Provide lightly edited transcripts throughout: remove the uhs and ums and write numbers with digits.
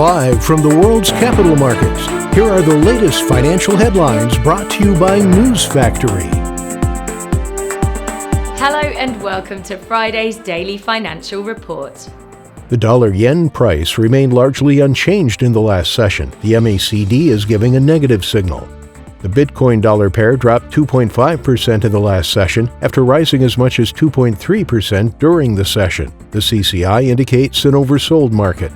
Live from the world's capital markets, here are the latest financial headlines brought to you by News Factory. Hello and welcome to Friday's Daily Financial Report. The dollar-yen price remained largely unchanged in the last session. The MACD is giving a negative signal. The Bitcoin-dollar pair dropped 2.5% in the last session after rising as much as 2.3% during the session. The CCI indicates an oversold market.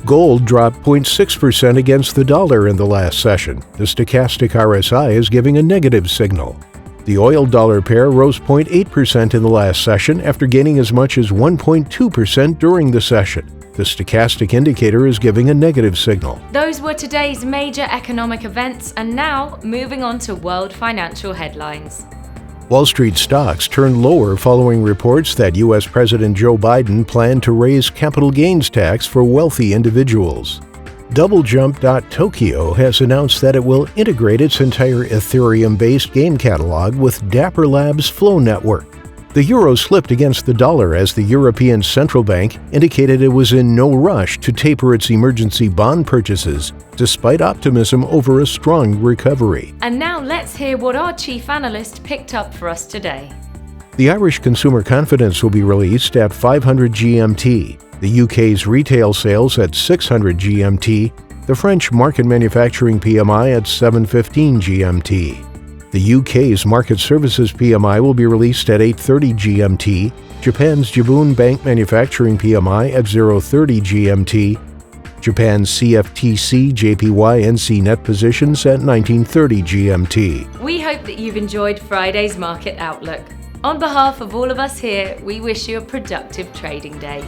Gold dropped 0.6% against the dollar in the last session. The stochastic RSI is giving a negative signal. The oil-dollar pair rose 0.8% in the last session after gaining as much as 1.2% during the session. The stochastic indicator is giving a negative signal. Those were today's major economic events, and now moving on to world financial headlines. Wall Street stocks turned lower following reports that U.S. President Joe Biden planned to raise capital gains tax for wealthy individuals. DoubleJump.Tokyo has announced that it will integrate its entire Ethereum-based game catalog with Dapper Labs' Flow network. The euro slipped against the dollar as the European Central Bank indicated it was in no rush to taper its emergency bond purchases, despite optimism over a strong recovery. And now let's hear what our chief analyst picked up for us today. The Irish consumer confidence will be released at 500 GMT, the UK's retail sales at 600 GMT, the French market manufacturing PMI at 715 GMT. The UK's market services PMI will be released at 8:30 GMT, Japan's Jibun Bank Manufacturing PMI at 0:30 GMT, Japan's CFTC JPY NC net positions at 19:30 GMT. We hope that you've enjoyed Friday's market outlook. On behalf of all of us here, we wish you a productive trading day.